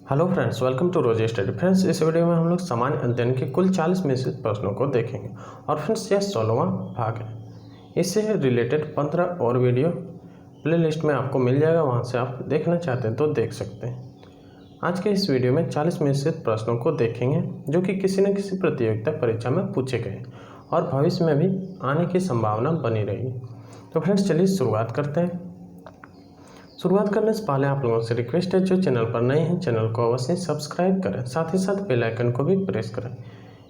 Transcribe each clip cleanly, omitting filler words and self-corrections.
Hello friends, welcome to रोज study. Friends, इस video में हम लोग सामान्य अध्ययन के कुल 40 में से प्रश्नों को देखेंगे और फ्रेंड्स यह 16वां भाग है। इससे रिलेटेड 15 और वीडियो प्लेलिस्ट में आपको मिल जाएगा, वहां से आप देखना चाहते हैं तो देख सकते हैं। आज के इस वीडियो में 40 में से प्रश्नों को देखेंगे जो कि किसी न किसी प्रतियोगिता परीक्षा में पूछे गए और भविष्य में भी आने की संभावना बनी रहेगी। तो फ्रेंड्स चलिए शुरुआत करते हैं। शुरुआत करने से पहले आप लोगों से रिक्वेस्ट है, जो चैनल पर नए हैं चैनल को अवश्य सब्सक्राइब करें, साथ ही साथ बेल आइकन को भी प्रेस करें।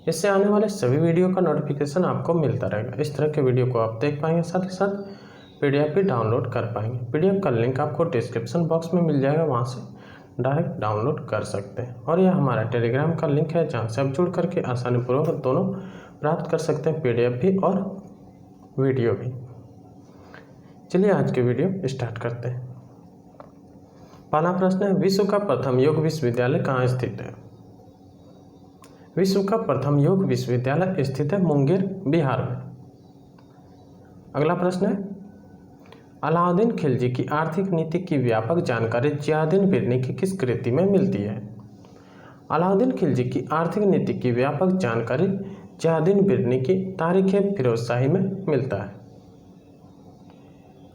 इससे आने वाले सभी वीडियो का नोटिफिकेशन आपको मिलता रहेगा। इस तरह के वीडियो को आप देख पाएंगे, साथ ही साथ पीडीएफ भी डाउनलोड कर पाएंगे। पीडीएफ का लिंक आपको डिस्क्रिप्शन बॉक्स में मिल जाएगा, वहाँ से डायरेक्ट डाउनलोड कर सकते हैं। और यह हमारा टेलीग्राम का लिंक है, जहाँ से आप जुड़ करके आसानीपूर्वक दोनों प्राप्त कर सकते हैं, पीडीएफ भी और वीडियो भी। चलिए आज के वीडियो स्टार्ट करते हैं। पहला प्रश्न है, विश्व का प्रथम योग विश्वविद्यालय कहाँ स्थित है? विश्व का प्रथम योग विश्वविद्यालय स्थित है मुंगेर, बिहार में। अगला प्रश्न है, अलाउद्दीन खिलजी की आर्थिक नीति की व्यापक जानकारी जियाउद्दीन बिरनी की किस कृति में मिलती है? अलाउद्दीन खिलजी की आर्थिक नीति की व्यापक जानकारी जियाउद्दीन बिरनी की तारीख फिरोजशाही में मिलता है।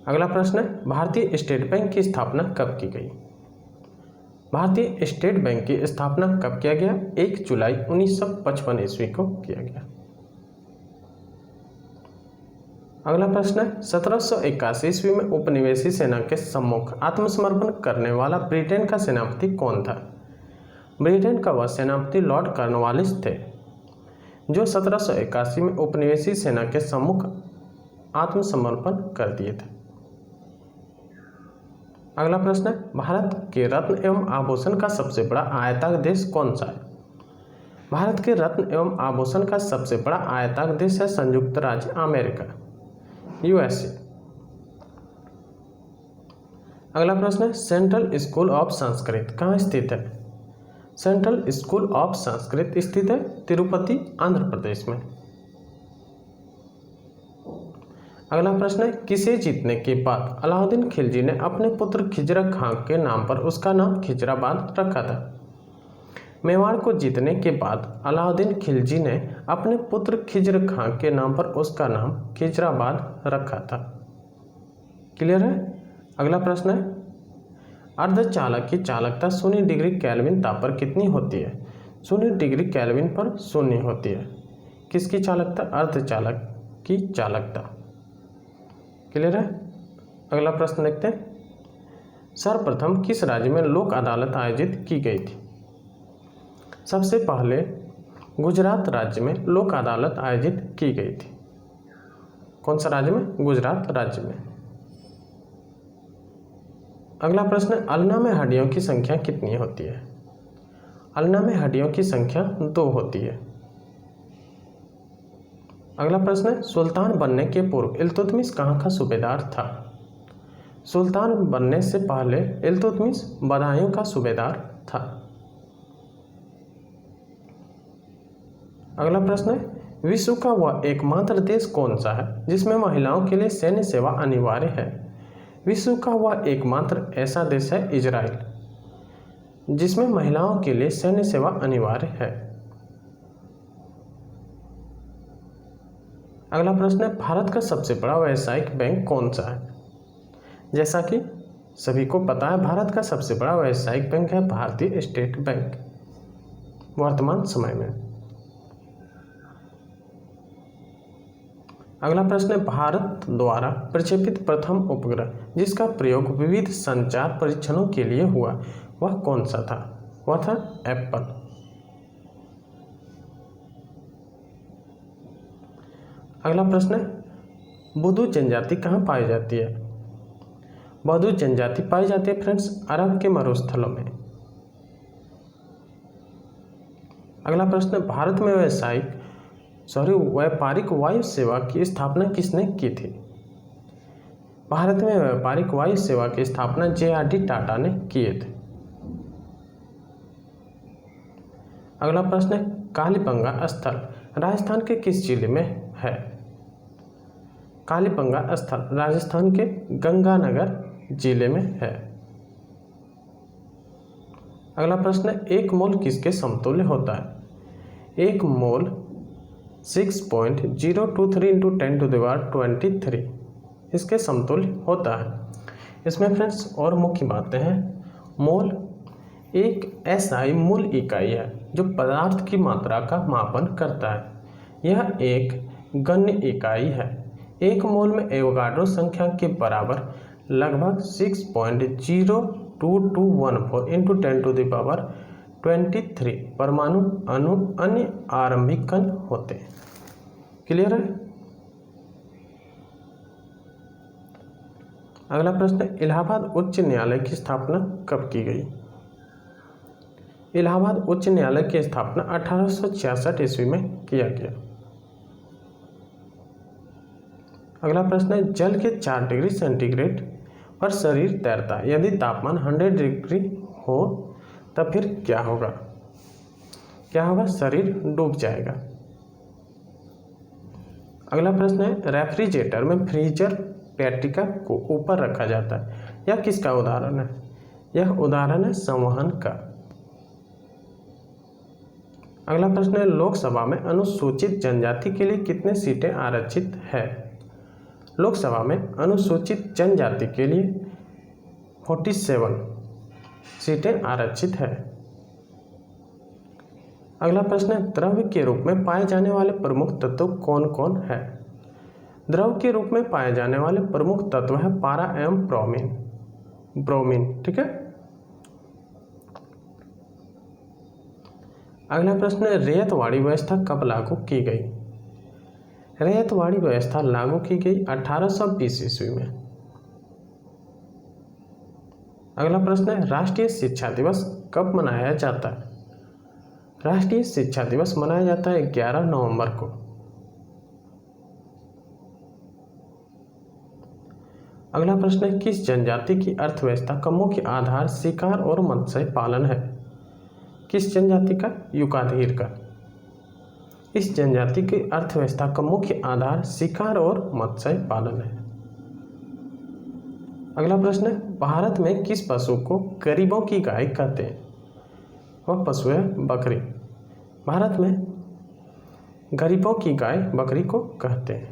अगला प्रश्न है, भारतीय स्टेट बैंक की स्थापना कब की गई? भारतीय स्टेट बैंक की स्थापना कब किया गया? 1 जुलाई 1955 ईस्वी को किया गया। अगला प्रश्न है, 1781 ईस्वी में उपनिवेशी सेना के सम्मुख आत्मसमर्पण करने वाला ब्रिटेन का सेनापति कौन था? ब्रिटेन का वह सेनापति लॉर्ड कॉर्नवालिस थे, जो 1781 में उपनिवेशी सेना के सम्मुख आत्मसमर्पण कर दिए थे। अगला प्रश्न है, भारत के रत्न एवं आभूषण का सबसे बड़ा आयातक देश कौन सा है? भारत के रत्न एवं आभूषण का सबसे बड़ा आयातक देश है संयुक्त राज्य अमेरिका, यूएसए। अगला प्रश्न है, सेंट्रल स्कूल ऑफ संस्कृत कहाँ स्थित है? सेंट्रल स्कूल ऑफ संस्कृत स्थित है तिरुपति, आंध्र प्रदेश में। अगला प्रश्न है, किसे जीतने के बाद अलाउद्दीन खिलजी ने अपने पुत्र खिजर खां के नाम पर उसका नाम खिजराबाद रखा था? मेवाड़ को जीतने के बाद अलाउद्दीन खिलजी ने अपने पुत्र खिजर खां के नाम पर उसका नाम खिजराबाद रखा था। क्लियर है? अगला प्रश्न है, अर्धचालक की चालकता 0 डिग्री केल्विन ताप पर कितनी होती है? 0 डिग्री केल्विन पर 0 होती है। किसकी चालकता? अर्धचालक की चालकता। क्लियर है? अगला प्रश्न देखते हैं, सर्वप्रथम किस राज्य में लोक अदालत आयोजित की गई थी? सबसे पहले गुजरात राज्य में लोक अदालत आयोजित की गई थी। कौन सा राज्य में? गुजरात राज्य में। अगला प्रश्न है, अल्ना में हड्डियों की संख्या कितनी होती है? अल्ना में हड्डियों की संख्या 2 होती है। अगला प्रश्न है, सुल्तान बनने के पूर्व इल्तुतमिश कहाँ का सूबेदार था? सुल्तान बनने से पहले इल्तुतमिश बदायूं का सूबेदार था। अगला प्रश्न है, विश्व का वह एकमात्र देश कौन सा है जिसमें महिलाओं के लिए सैन्य सेवा अनिवार्य है? विश्व का वह एकमात्र ऐसा देश है इजराइल, जिसमें महिलाओं के लिए सैन्य सेवा अनिवार्य है। अगला प्रश्न है, भारत का सबसे बड़ा व्यावसायिक बैंक कौन सा है? जैसा कि सभी को पता है, भारत का सबसे बड़ा व्यावसायिक बैंक है भारतीय स्टेट बैंक वर्तमान समय में। अगला प्रश्न है, भारत द्वारा प्रक्षेपित प्रथम उपग्रह जिसका प्रयोग विविध संचार परीक्षणों के लिए हुआ वह कौन सा था? वह था एप्पल। अगला प्रश्न है, बुदू जनजाति कहाँ पाई जाती है? बुदू जनजाति पाई जाती है फ्रेंड्स अरब के मरुस्थलों में। अगला प्रश्न है, भारत में व्यापारिक वायु सेवा की स्थापना किसने की थी? भारत में व्यापारिक वायु सेवा की स्थापना JRD टाटा ने किए थे। अगला प्रश्न है, कालीबंगा स्थल राजस्थान के किस जिले में है? कालीबंगा स्थल राजस्थान के गंगानगर जिले में है। अगला प्रश्न है, एक मोल किसके समतुल्य होता है? एक मोल 6.023 × 10⁻23 इसके समतुल्य होता है। इसमें फ्रेंड्स और मुख्य बातें हैं। मोल एक SI मूल इकाई है जो पदार्थ की मात्रा का मापन करता है। यह एक गण्य इकाई है। एक मोल में एवोगाड्रो संख्या के बराबर लगभग 6.02214 × 10⁻23 परमाणु अणु अन्य आरंभिक कण होते हैं। क्लियर है? अगला प्रश्न है, इलाहाबाद उच्च न्यायालय की स्थापना कब की गई? इलाहाबाद उच्च न्यायालय की स्थापना 1866 ईस्वी में किया गया। अगला प्रश्न है, जल के 4 डिग्री सेंटीग्रेड पर शरीर तैरता है। यदि तापमान 100 डिग्री हो तब फिर क्या होगा? क्या होगा? शरीर डूब जाएगा। अगला प्रश्न है, रेफ्रिजरेटर में फ्रीजर पेटिका को ऊपर रखा जाता है। यह किसका उदाहरण है? यह उदाहरण है संवहन का। अगला प्रश्न है, लोकसभा में अनुसूचित जनजाति के लिए कितने सीटें आरक्षित है? लोकसभा में अनुसूचित जनजाति के लिए 47 सीटें आरक्षित है। अगला प्रश्न है, द्रव्य के रूप में पाए जाने वाले प्रमुख तत्व कौन कौन है? द्रव के रूप में पाए जाने वाले प्रमुख तत्व है पारा एवं ब्रोमीन। ठीक है। अगला प्रश्न है, रैयतवाड़ी व्यवस्था कब लागू की गई? रैयतवाड़ी व्यवस्था लागू की गई 1820 ईस्वी में। अगला प्रश्न है, राष्ट्रीय शिक्षा दिवस कब मनाया जाता है? राष्ट्रीय शिक्षा दिवस मनाया जाता है 11 नवंबर को। अगला प्रश्न है, किस जनजाति की अर्थव्यवस्था का मुख्य आधार शिकार और मत्स्य पालन है? किस जनजाति का? युकाधीर का। इस जनजाति की अर्थव्यवस्था का मुख्य आधार शिकार और मत्स्य पालन है। अगला प्रश्न है, भारत में किस पशु को गरीबों की गाय कहते हैं? वह पशु है बकरी। भारत में गरीबों की गाय बकरी को कहते हैं।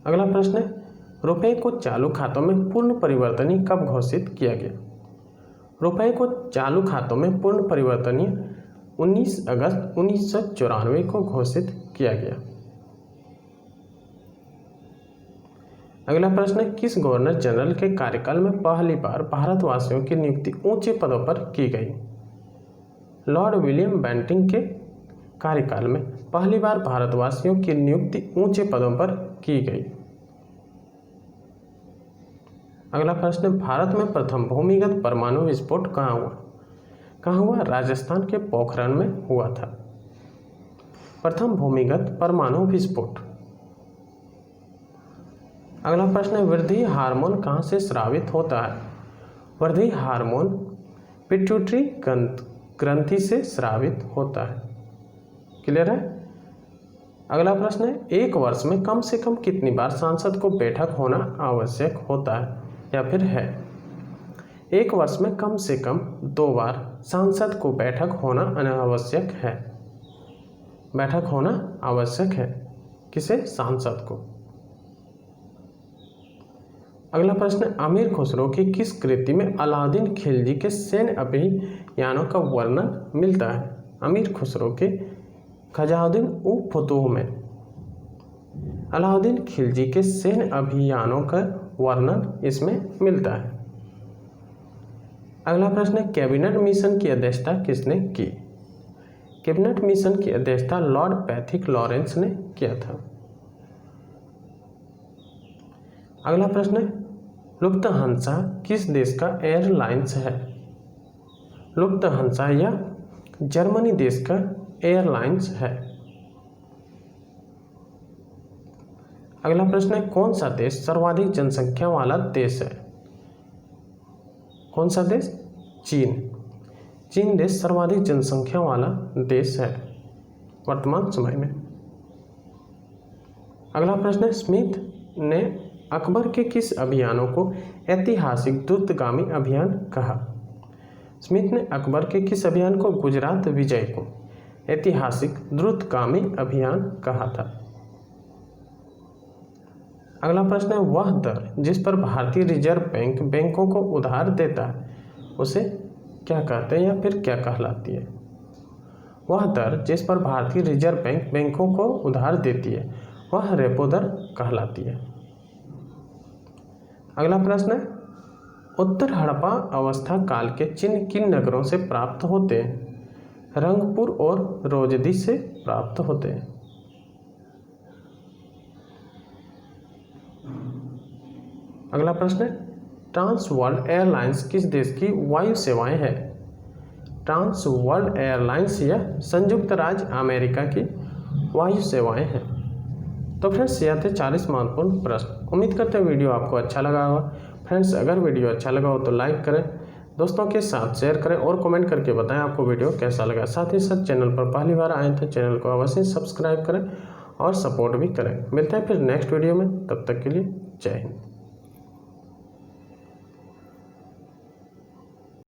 अगला प्रश्न है, रुपए को चालू खातों में पूर्ण परिवर्तनीय कब घोषित किया गया? रुपए को चालू खातों में पूर्ण परिवर्तनीय 19 अगस्त 1994 को घोषित किया गया। अगला प्रश्न है, किस गवर्नर जनरल के कार्यकाल में पहली बार भारतवासियों की नियुक्ति ऊंचे पदों पर की गई? लॉर्ड विलियम बेंटिंक के कार्यकाल में पहली बार भारतवासियों की नियुक्ति ऊंचे पदों पर की गई। अगला प्रश्न है, भारत में प्रथम भूमिगत परमाणु विस्फोट कहाँ हुआ? कहाँ हुआ? राजस्थान के पोखरण में हुआ था प्रथम भूमिगत परमाणु विस्फोट। अगला प्रश्न है, वृद्धि हार्मोन कहाँ से स्रावित होता है? वृद्धि हार्मोन पिट्यूटरी ग्रंथि से स्रावित होता है। क्लियर है? अगला प्रश्न है, एक वर्ष में कम से कम कितनी बार सांसद को बैठक होना आवश्यक होता है या फिर है? एक वर्ष में कम से कम 2 बार सांसद को बैठक होना अनावश्यक है। बैठक होना आवश्यक है। किसे? सांसद को। अगला प्रश्न है, अमीर खुसरो की किस कृति में अलाउद्दीन खिलजी के सैन्य अभियानों का वर्णन मिलता है? अमीर खुसरो के खजाउद्दीन उल फुतूह में अलाउद्दीन खिलजी के सैन्य अभियानों का वर्णन इसमें मिलता है। अगला प्रश्न है, कैबिनेट मिशन की अध्यक्षता किसने की? कैबिनेट मिशन की अध्यक्षता लॉर्ड पैथिक लॉरेंस ने किया था। अगला प्रश्न है, लुफ्तहांसा किस देश का एयरलाइंस है? लुफ्तहांसा या जर्मनी देश का एयरलाइंस है। अगला प्रश्न है, कौन सा देश सर्वाधिक जनसंख्या वाला देश है? कौन सा देश? चीन। चीन देश सर्वाधिक जनसंख्या वाला देश है वर्तमान समय में। अगला प्रश्न है, स्मिथ ने अकबर के किस अभियानों को ऐतिहासिक द्रुतगामी अभियान कहा? स्मिथ ने अकबर के किस अभियान को गुजरात विजय को ऐतिहासिक द्रुतगामी अभियान कहा था? अगला प्रश्न है, वह दर जिस पर भारतीय रिजर्व बैंक बैंकों को उधार देता है उसे क्या कहते हैं या फिर क्या कहलाती है? वह दर जिस पर भारतीय रिजर्व बैंक बैंकों को उधार देती है वह रेपो दर कहलाती है। अगला प्रश्न है, उत्तर हड़प्पा अवस्था काल के चिन्ह किन नगरों से प्राप्त होते हैं? रंगपुर और रोजदी से प्राप्त होते हैं। अगला प्रश्न है, ट्रांस वर्ल्ड एयरलाइंस किस देश की वायु सेवाएं है? ट्रांस वर्ल्ड एयरलाइंस यह संयुक्त राज्य अमेरिका की वायु सेवाएं हैं। तो फ्रेंड्स यह थे 40 महत्वपूर्ण प्रश्न। उम्मीद करते हैं वीडियो आपको अच्छा लगा होगा। फ्रेंड्स अगर वीडियो अच्छा लगा हो तो लाइक करें, दोस्तों के साथ शेयर करें और कमेंट करके बताएं आपको वीडियो कैसा लगा। साथ ही साथ चैनल पर पहली बार आए थे चैनल को अवश्य सब्सक्राइब करें और सपोर्ट भी करें। मिलते हैं फिर नेक्स्ट वीडियो में, तब तक के लिए जय हिंद।